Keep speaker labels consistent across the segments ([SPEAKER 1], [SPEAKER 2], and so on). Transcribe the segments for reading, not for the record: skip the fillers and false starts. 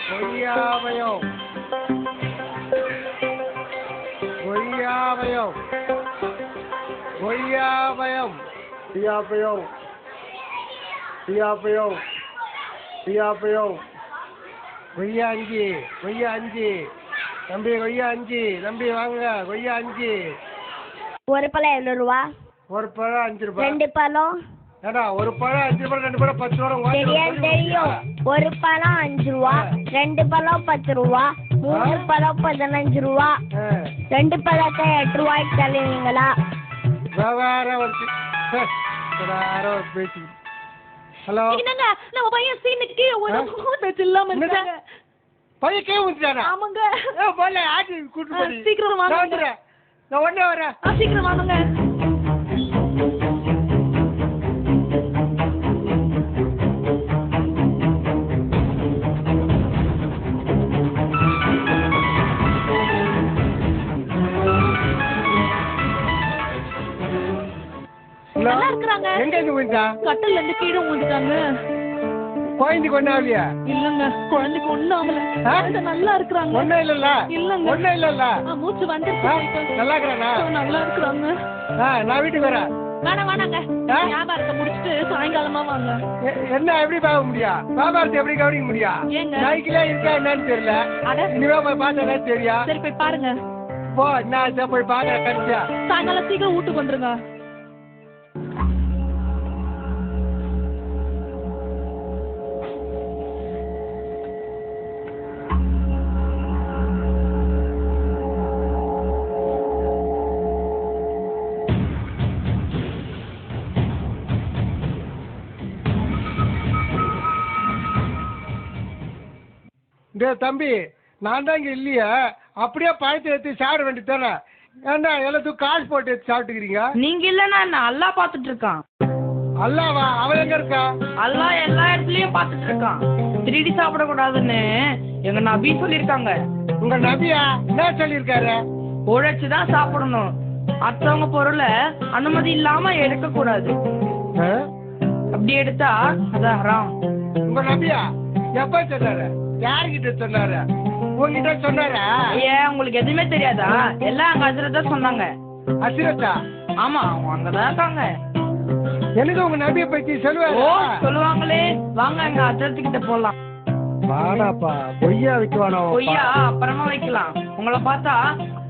[SPEAKER 1] கொய்யாபயம் கொய்யாபயம் கொய்யாபயம் கொய்யாபயம் கொய்யாபயம் கொய்யாபயம் கொய்யா 5 கொய்யா 5 தம்பி கொய்யா 5 தம்பி வாங்க கொய்யா 5
[SPEAKER 2] ஒரு பழம் எவ்வளோ ரூபா?
[SPEAKER 1] ஒரு பழம் 5 ரூபாய்.
[SPEAKER 2] 2 பழம்
[SPEAKER 1] ஏடா ஒரு பழம் 5 ரூபாய் 2 பழம் 10 ரூபா.
[SPEAKER 2] தெரியும். ஒரு பழம் 5 ரூபா, 2 பழம் 10 ரூபா, 3 பழம் 15 ரூபா, 2 பழத்தை 8 ரூபாய்க்கு தருவீங்களா?
[SPEAKER 1] வேற பேச்சு. ஹலோ
[SPEAKER 3] என்னங்க நம்ம பையன் சீனுக்கு கீழே இல்லாம இருக்காங்க.
[SPEAKER 1] பையன் கீழே ஊத்திட்டானா?
[SPEAKER 3] ஆமாங்க.
[SPEAKER 1] போல ஆட்டி கூட்டு போடி.
[SPEAKER 3] சீக்கிரம் வாங்க.
[SPEAKER 1] நான் உடனே வரேன்.
[SPEAKER 3] சீக்கிரம் வாங்க. நல்லா இருக்காங்க.
[SPEAKER 1] எங்க இருந்து விழுந்தா?
[SPEAKER 3] கட்டல்ல இருந்து கீழே விழுந்துட்டாங்க.
[SPEAKER 1] குழந்தைக்கு ஒண்ணு ஆகலையா?
[SPEAKER 3] இல்லங்க, குழந்தைக்கு ஒண்ணும் ஆகல. நல்லா இருக்காங்க.
[SPEAKER 1] ஒண்ணும் இல்லல்ல?
[SPEAKER 3] இல்லங்க.
[SPEAKER 1] ஒண்ணும் இல்லல்ல?
[SPEAKER 3] மூச்சு வந்துருச்சு.
[SPEAKER 1] நல்லா இருக்கறானா?
[SPEAKER 3] நல்லா இருக்காங்க.
[SPEAKER 1] நான் வீட்டுக்கு வரேன்.
[SPEAKER 3] வாங்க. வியாபாரத்தை முடிச்சிட்டு சாயங்காலமா வாங்க.
[SPEAKER 1] என்ன எப்படி பார்க்க முடியும்? வியாபாரத்தை எப்படி கவனிக்க முடியும்? நைக்கிலே இருக்கா என்னன்னு தெரியல. இனிமே போய் பார்த்தா தெரியா?
[SPEAKER 3] சரி போய் பாருங்க.
[SPEAKER 1] போ, நான் போய் பாக்குறேன். கண்டிப்பா
[SPEAKER 3] சாயங்காலம் சீக்கிரம் வீட்டுக்கு வந்துருங்க.
[SPEAKER 1] தம்பி, நான் தான் இங்க இல்லையா? அப்படியே பழத்தை எடுத்து சாப்பிட வேண்டியது தானே? ஏன்னா எல்லாத்துக்கும் காசு போட்டு எடுத்து சாப்பிட்டுக்கிறீங்க.
[SPEAKER 3] நீங்க இல்லன்னா என்ன அல்லா பாத்துட்டு இருக்கான்.
[SPEAKER 1] அல்லாவா? அவன் எங்க இருக்கா?
[SPEAKER 3] அல்லா எல்லா இடத்துலயும் பாத்துட்டு இருக்கான். திருடி சாப்பிடக்கூடாதுன்னு எங்க நபி சொல்லிருக்காங்க.
[SPEAKER 1] உங்க நபியா என்ன சொல்லிருக்காரு?
[SPEAKER 3] உழைச்சுதான் சாப்பிடணும். அடுத்தவங்க பொருளை அனுமதி இல்லாம எடுக்க கூடாது. அப்படி எடுத்தா அது ஹராம்.
[SPEAKER 1] உங்க நபியா எப்ப சொன்னாரு? யாருகிட்ட சொன்னாரு? உங்ககிட்ட சொன்னாரா?
[SPEAKER 3] ஏன் உங்களுக்கு எதுவுமே தெரியாதா? எல்லாம் அங்க ஹஸ்ரத்தா சொன்னாங்க.
[SPEAKER 1] ஹஸ்ரத்தா?
[SPEAKER 3] ஆமா, அவங்க அங்கதான் இருக்காங்க.
[SPEAKER 1] எனக்கு உங்க நபியை பத்தி சொல்லுவாரு.
[SPEAKER 3] ஓ, சொல்லுவாங்களே. வாங்க எங்க ஹஸ்ரத்து கிட்ட போலாம்.
[SPEAKER 1] வாடாப்பா. கொய்யா வைக்குவானோ?
[SPEAKER 3] கொய்யா அப்புறமா வைக்கலாம். உங்களை பார்த்தா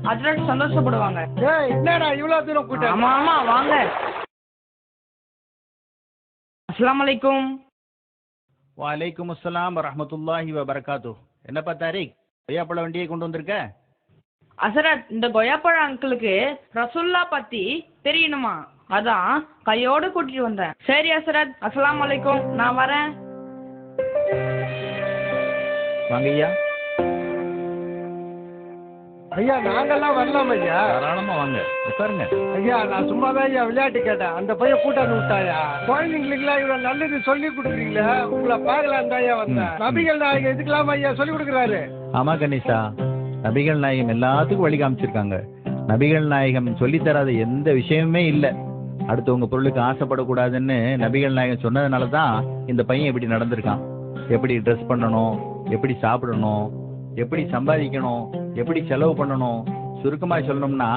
[SPEAKER 3] ஹஸ்ரத் சந்தோஷப்படுவாங்க.
[SPEAKER 1] ஏய், என்னடா இவ்வளவு தூரம் கூட்ட?
[SPEAKER 3] ஆமா வாங்க. அஸ்ஸலாமு அலைக்கும்.
[SPEAKER 4] வலைக்கும் அஸ்ஸலாம் வரஹ்மத்துல்லாஹி வபரகாத்து. என்னப்பா தாரிக், கொய்யாப்பழ வண்டியை கொண்டு வந்திருக்க?
[SPEAKER 3] ஹஸ்ரத், இந்த கொய்யாப்பழ அங்கிளுக்கு ரசூல்லா பத்தி தெரியணுமா, அதான் கையோடு கூட்டிட்டு வந்தேன். சரி ஹஸ்ரத், அஸ்ஸலாமு அலைக்கும், நான் வரேன்.
[SPEAKER 4] வாங்க ஐயா.
[SPEAKER 1] ஐயா, நாங்கெல்லாம் வரலாம் ஐயா.
[SPEAKER 4] தாராளமா வாங்க, உட்காருங்க.
[SPEAKER 1] ஐயா, நான் சும்மா தான் ஐயா விளையாட்டு கேட்டேன். அந்த பையன் கூட்டாந்து விட்டாயா? குழந்தைங்களுக்குலாம் இவ்வளவு நல்லது சொல்லி கொடுக்குறீங்களா? உங்களை பார்க்கலாம் தான் ஐயா வந்தேன். நபிகள் நாயகம் இதுக்கெல்லாம் ஐயா சொல்லி கொடுக்குறாரு.
[SPEAKER 4] ஆமா கணேசா, நபிகள் நாயகம் எல்லாத்துக்கும் வழி காமிச்சிருக்காங்க. நபிகள் நாயகம் சொல்லி தராத எந்த விஷயமுமே இல்லை. அடுத்தவங்க பொருளுக்கு ஆசைப்படக்கூடாதுன்னு நபிகள் நாயகம் சொன்னதுனால தான் இந்த பையன் இப்படி நடந்திருக்கான். எப்படி ட்ரெஸ் பண்ணணும், எப்படி சாப்பிடணும், எப்படி சம்பாதிக்கணும், எப்படி செலவு பண்ணணும், சுருக்கமா சொல்லணும்னா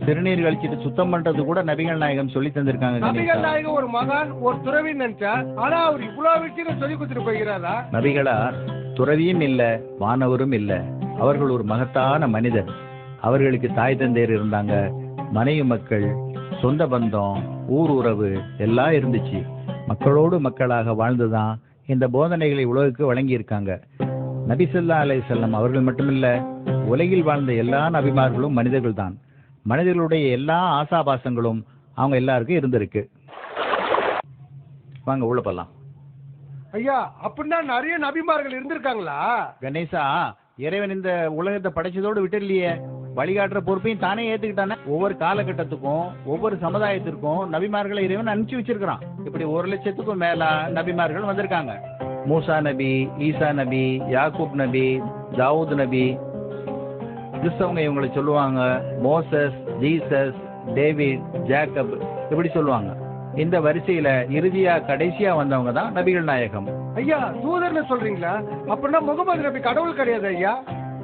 [SPEAKER 4] சிறுநீர் கழிச்சிட்டு சுத்தம் பண்றது கூட நபிகள் நாயகம் சொல்லி தந்திருக்காங்க.
[SPEAKER 1] நபிகள் நாயகம் ஒரு மகான், ஒரு துறவி நினைச்சா, ஆனா அவர் இவ்வளவு விஷயம் சொல்லி கொடுத்துட்டு போகிறாரா?
[SPEAKER 4] நபிகளார் துறவியும் இல்ல, வானவரும் இல்ல. அவர்கள் ஒரு மகத்தான மனிதர். அவர்களுக்கு தாய் தந்தையர் இருந்தாங்க, மனைவி மக்கள், சொந்த பந்தம், ஊர் உறவு எல்லாம் இருந்துச்சு. மக்களோடு மக்களாக வாழ்ந்துதான் இந்த போதனைகளை உலகுக்கு வழங்கி இருக்காங்க. நபி ஸல்லல்லாஹு அலைஹி வஸல்லம் அவர்கள் மட்டுமில்ல, உலகில் வாழ்ந்த எல்லா நபிமார்களும் மனிதர்கள் தான். மனிதர்களுடைய எல்லா ஆசாபாசங்களும் அவங்க எல்லாருக்கும் இருந்திருக்கு. வாங்க உள்ள போலாம்.
[SPEAKER 1] ஐயா, அப்படின்னா நிறைய நபிமார்கள் இருந்திருக்காங்களா?
[SPEAKER 4] கணேசா, இறைவன் இந்த உலகத்தை படைச்சதோடு விட்டு இல்லையே, வழிகாட்டுற பொறுப்பையும் தானே ஏத்துக்கிட்டானே. ஒவ்வொரு காலகட்டத்துக்கும் ஒவ்வொரு சமுதாயத்திற்கும் நபிமார்களை இறைவன் அனுப்பிச்சு வச்சிருக்கிறான். இப்படி 1,00,000க்கும் மேல நபிமார்கள் வந்திருக்காங்க. மூசா நபி, ஈசா நபி, யாக்கூப் நபி, தாவூத் நபி. கிறிஸ்தவங்க இவங்களை சொல்லுவாங்க மோசஸ், ஜீசஸ், டேவிட், ஜேக்கப், இப்படி சொல்லுவாங்க. இந்த வரிசையில இறுதியா கடைசியா வந்தவங்க தான் நபிகள் நாயகம்.
[SPEAKER 1] ஐயா தூதர்னு சொல்றீங்களா? அப்படின்னா முகமது நபி கடவுள் கிடையாது ஐயா?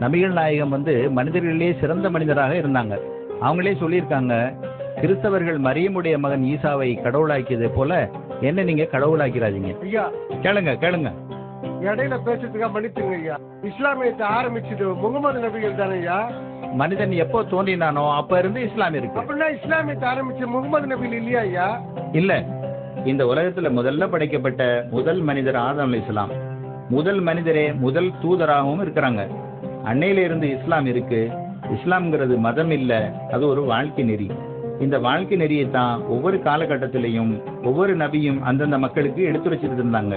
[SPEAKER 4] நபிகள் நாயகம் மனிதர்களிலே சிறந்த மனிதராக இருந்தாங்க. அவங்களே சொல்லியிருக்காங்க, கிறிஸ்தவர்கள் மரியமுடைய மகன் ஈசாவை கடவுளாக்கியது போல என்ன நீங்க கடவுளாக்கிறாதீங்க.
[SPEAKER 1] ஐயா
[SPEAKER 4] கேளுங்க.
[SPEAKER 1] இடையில பேசுறதுக்காக மன்னித்துங்க ஐயா. இஸ்லாமியத்தை ஆரம்பிச்சது முகமது நபிகள் தானே ஐயா?
[SPEAKER 4] மனிதன் எப்போ தோன்றினானோ அப்ப இருந்து இஸ்லாம் இருக்கு.
[SPEAKER 1] அப்படின்னா இஸ்லாமியத்தை ஆரம்பிச்ச முகமது நபிகள் இல்லையா ஐயா?
[SPEAKER 4] இல்ல, இந்த உலகத்துல முதல்ல படைக்கப்பட்ட முதல் மனிதர் ஆதம் அலைஹிஸ்ஸலாம். முதல் மனிதரே முதல் தூதராகவும் இருக்கிறாங்க. அன்னையில இருந்து இஸ்லாம் இருக்கு. இஸ்லாம்ங்கிறது மதம் இல்ல, அது ஒரு வாழ்க்கை நெறி. இந்த வாழ்க்கை நெறியை தான் ஒவ்வொரு காலகட்டத்திலையும் ஒவ்வொரு நபியும் அந்தந்த மக்களுக்கு எடுத்துரைச்சிட்டு இருந்தாங்க.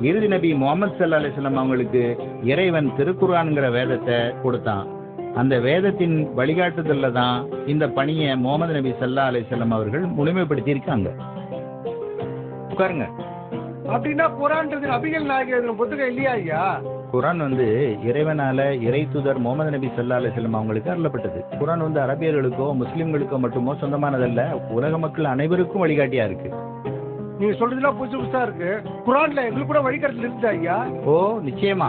[SPEAKER 4] இறுதி நபி முகமது ஸல்லல்லாஹு அலைஹி வஸல்லம் அவங்களுக்கு இறைவன் திருக்குர்ஆன்ங்கிற வேதத்தை கொடுத்தான். அந்த வேதத்தின் வழிகாட்டுதல்ல தான் இந்த பணியை முகமது நபி ஸல்லல்லாஹு அலைஹி வஸல்லம் அவர்கள் முழுமைப்படுத்தி இருக்காங்க. உட்காருங்க.
[SPEAKER 1] அப்படின்னா குர்ஆன்றது நபிகள் நாயகம் புத்தகம் இல்லையா ஐயா?
[SPEAKER 4] குர்ஆன் இறைவனால இறை தூதர் முகமது நபி ஸல்லல்லாஹு அலைஹி வஸல்லம் அவங்களுக்கு அருளப்பட்டது. குர்ஆன் அரபியர்களுக்கோ முஸ்லிம்களுக்கோ மட்டுமோ சொந்தமானதல்ல, உலக மக்கள் அனைவருக்கும் வழிகாட்டியா இருக்கு.
[SPEAKER 1] நீங்க சொல்றதுலாம் புதுசு புதுசா இருக்கு. குர்ஆன்ல எங்களுக்கு கூட வழிகாட்டுதல் இருக்குதா ஐயா?
[SPEAKER 4] ஓ நிச்சயமா.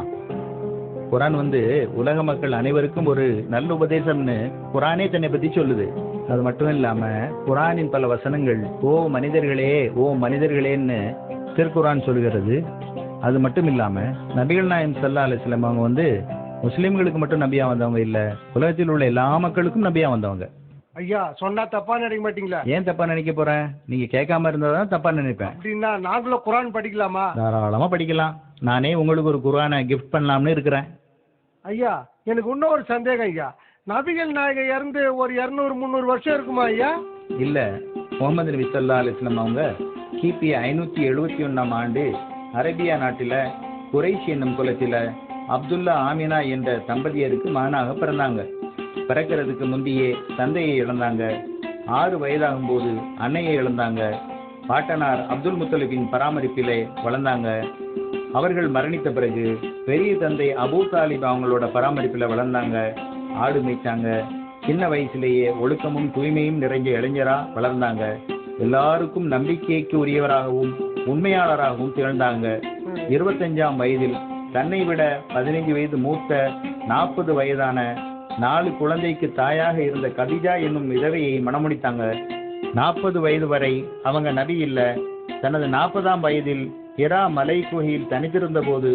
[SPEAKER 4] குர்ஆன் உலக மக்கள் அனைவருக்கும் ஒரு நல்ல உபதேசம்னு குர்ஆனே தன்னை பத்தி சொல்லுது. அது மட்டும் இல்லாம குர்ஆனின் பல வசனங்கள் ஓ மனிதர்களேன்னு திருக்குர்ஆன் சொல்கிறது. அது மட்டும் இல்லாம நபிகள் நாயகம் ஸல்லல்லாஹு அலைஹி வஸல்லம் அவங்க முஸ்லிம்களுக்கு மட்டும் நபியா வந்தவங்க இல்ல, உலகத்தில் உள்ள எல்லா மக்களுக்கும் நபியா வந்தவங்க.
[SPEAKER 1] ஐயா சொன்னா தப்பா நினைக்க மாட்டீங்களா?
[SPEAKER 4] ஏன் தப்பா நினைக்க போறேன்? நீங்க கேட்காம இருந்தாதான் தப்பா நினைப்பேன்.
[SPEAKER 1] அப்படின்னா நாங்களும் குர்ஆன் படிக்கலாமா?
[SPEAKER 4] தாராளமா படிக்கலாம். நானே உங்களுக்கு ஒரு குர்ஆனை கிஃப்ட் பண்ணலாம்னு இருக்கிறேன்.
[SPEAKER 1] ஐயா எனக்கு இன்னும் ஒரு சந்தேகம் ஐயா. நபிகள் நாயகம் இறந்து ஒரு 200-300 வருஷம் இருக்குமா ஐயா?
[SPEAKER 4] இல்ல, முகமது நபி ஸல்லல்லாஹு அலைஹி வஸல்லம் அவங்க கிபி 571ஆம் ஆண்டு அரேபியா நாட்டில குறைஷ் என்னும் குலத்தில அப்துல்லா ஆமினா என்ற தம்பதியருக்கு மகனாக பிறந்தாங்க. பிறக்கிறதுக்கு முந்தையே தந்தையை இழந்தாங்க. 6 வயதாகும் போது அன்னையை இழந்தாங்க. பாட்டனார் அப்துல் முத்தலிபின் பராமரிப்பிலே வளர்ந்தாங்க. அவர்கள் மரணித்த பிறகு பெரிய தந்தை அபூ தாலிப் அவங்களோட பராமரிப்பில் வளர்ந்தாங்க. ஆடு மேய்ச்சாங்க. சின்ன வயசுலேயே ஒழுக்கமும் தூய்மையும் நிறைஞ்ச இளைஞரா வளர்ந்தாங்க. எல்லாருக்கும் நம்பிக்கைக்கு உரியவராகவும் உண்மையாளராகவும் திகழ்ந்தாங்க. 25ஆம் வயதில் தன்னை விட 15 வயது மூத்த 40 வயதான 4 குழந்தைக்கு தாயாக இருந்த கதிஜா என்னும் விதவையை மணமுடித்தாங்க. 40 வயது வரை அவங்க நபி இல்ல. தனது 40ஆம் வயதில் ஹிரா மலை குகையில் தனித்திருந்த போது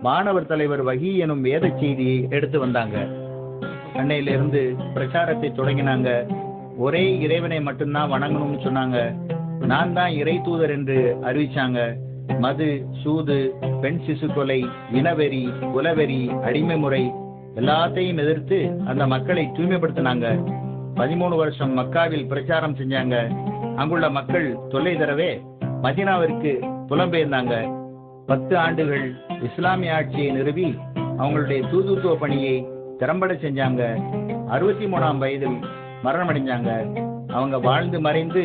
[SPEAKER 4] மாணவர் தலைவர் வஹி எனும் வேத செய்தியை எடுத்து வந்தாங்க. அன்னையிலிருந்து பிரச்சாரத்தை தொடங்கினாங்க. ஒரே இறைவனை மட்டும்தான் வணங்கணும்னு சொன்னாங்க. நான் தான் இறை தூதர் என்று அறிவிச்சாங்க. மது, சூது, பெண் சிசு கொலை, இனவெறி, குலவெறி, அடிமை முறை எல்லாத்தையும் எதிர்த்து அந்த மக்களை தூய்மைப்படுத்தினாங்க. 13 வருஷம் மக்காவில் பிரச்சாரம் செஞ்சாங்க. அங்குள்ள மக்கள் தொல்லை தரவே மதீனாவிற்கு புலம்பெயர்ந்தாங்க. 10 ஆண்டுகள் இஸ்லாமிய ஆட்சியை நிறுவி அவங்களுடைய தூதுத்துவ பணியை திறம்பட செஞ்சாங்க. 63ஆம் வயதில் மரணமடைஞ்சாங்க. அவங்க வாழ்ந்து மறைந்து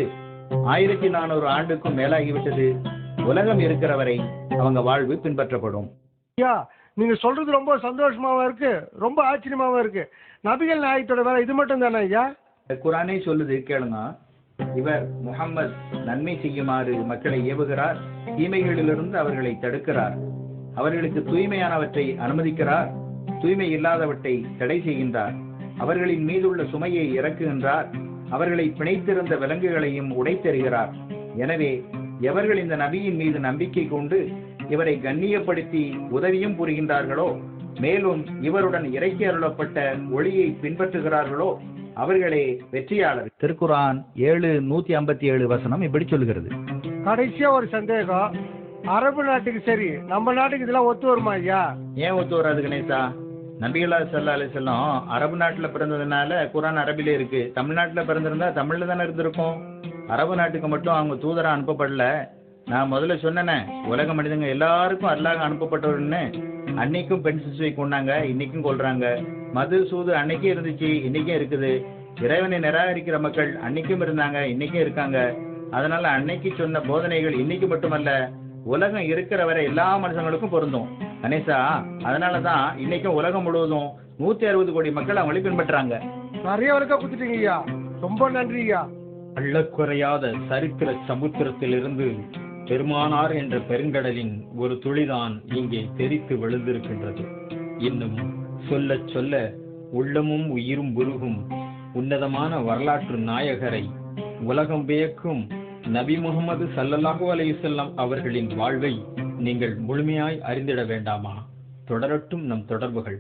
[SPEAKER 4] 1400 ஆண்டுக்கும் மேலாகிவிட்டது. உலகம் இருக்கிற வரை அவங்க வாழ்வு பின்பற்றப்படும்.
[SPEAKER 1] ஐயா நீங்க சொல்றது ரொம்ப சந்தோஷமாவும் இருக்கு, ரொம்ப ஆச்சரியமாவும் இருக்கு. நபிகள் நாயகத்தோட வேலை இது மட்டும் தானே ஐயா?
[SPEAKER 4] குர்ஆனே சொல்லுது, கேளுங்க. இவர் முஹம்மது நன்மை செய்யுமாறு மக்களை ஏவுகிறார், தீமைகளிலிருந்து அவர்களை தடுக்கிறார், அவர்களுக்கு தூய்மையானவற்றை அனுமதிக்கிறார், தூய்மை இல்லாதவற்றை தடை செய்கின்றார், அவர்களின் மீதுள்ள சுமையை இறக்குகின்றார், அவர்களை பிணைத்திருந்த விலங்குகளையும் உடைத்தெறிகிறார். எனவே எவர்கள் இந்த நபியின் மீது நம்பிக்கை கொண்டு இவரை கண்ணியப்படுத்தி உதவியும் புரிகின்றார்களோ, மேலும் இவருடன் இறக்கி அருளப்பட்ட ஒளியை பின்பற்றுகிறார்களோ அவர்களே வெற்றியாளர். திருக்குர்ஆன் 7:157 வசனம் இப்படி சொல்லுகிறது.
[SPEAKER 1] கடைசியா ஒரு சந்தேகம். அரபு நாட்டுக்கு சரி, நம்ம நாட்டுக்கு இதெல்லாம் ஒத்து வருமா ஐயா?
[SPEAKER 4] ஏன் ஒத்து வராது கணேசா? நபிகளா ஸல்லல்லாஹு அலைஹி வஸல்லம் அரபு நாட்டுல பிறந்ததுனால குர்ஆன் அரபிலே இருக்கு. தமிழ்நாட்டுல பிறந்திருந்தா தமிழ்ல தானே இருந்திருக்கும். அரபு நாட்டுக்கு மட்டும் அவங்க தூதரா அனுப்பப்படல. நான் முதல்ல சொன்னேனே, உலக மனிதங்க எல்லாருக்கும் அல்லாஹ் அனுப்பப்பட்டவர்னு. அன்னைக்கும் பெண் சிசுவை கொண்டாங்க, இன்னைக்கும் கொள்றாங்க. மது, சூது அன்னைக்கே இருந்துச்சு, இன்னைக்கும் இருக்குது. இறைவனை நிராகரிக்கிற மக்கள் அன்னைக்கும் இருந்தாங்க, இன்னைக்கும் இருக்காங்க. அதனால அன்னைக்கு சொன்ன போதனைகள் இன்னைக்கு மட்டுமல்ல, உலகம் இருக்கிற வரை எல்லா மனுஷங்களுக்கும் பொருந்தும் கணேசா. அதனாலதான் இன்னைக்கும் உலகம் முழுவதும் 160 கோடி மக்கள் அவங்களை பின்பற்றாங்க.
[SPEAKER 1] நிறைய வழக்கா குத்துட்டீங்க ஐயா, ரொம்ப நன்றி ஐயா.
[SPEAKER 5] அள்ளக்குறையாத சரித்திர சமுத்திரத்திலிருந்து பெருமானார் என்ற பெருங்கடலின் ஒரு துளிதான் இங்கே தெரித்து விழுந்திருக்கின்றது. இன்னும் சொல்ல சொல்ல உள்ளமும் உயிரும் உருகும் உன்னதமான வரலாற்று நாயகரை, உலகம் வியக்கும் நபி முகமது ஸல்லல்லாஹு அலைஹி வஸல்லம் அவர்களின் வாழ்வை நீங்கள் முழுமையாய் அறிந்திட வேண்டாமா? தொடரட்டும் நம் தொடர்புகள்.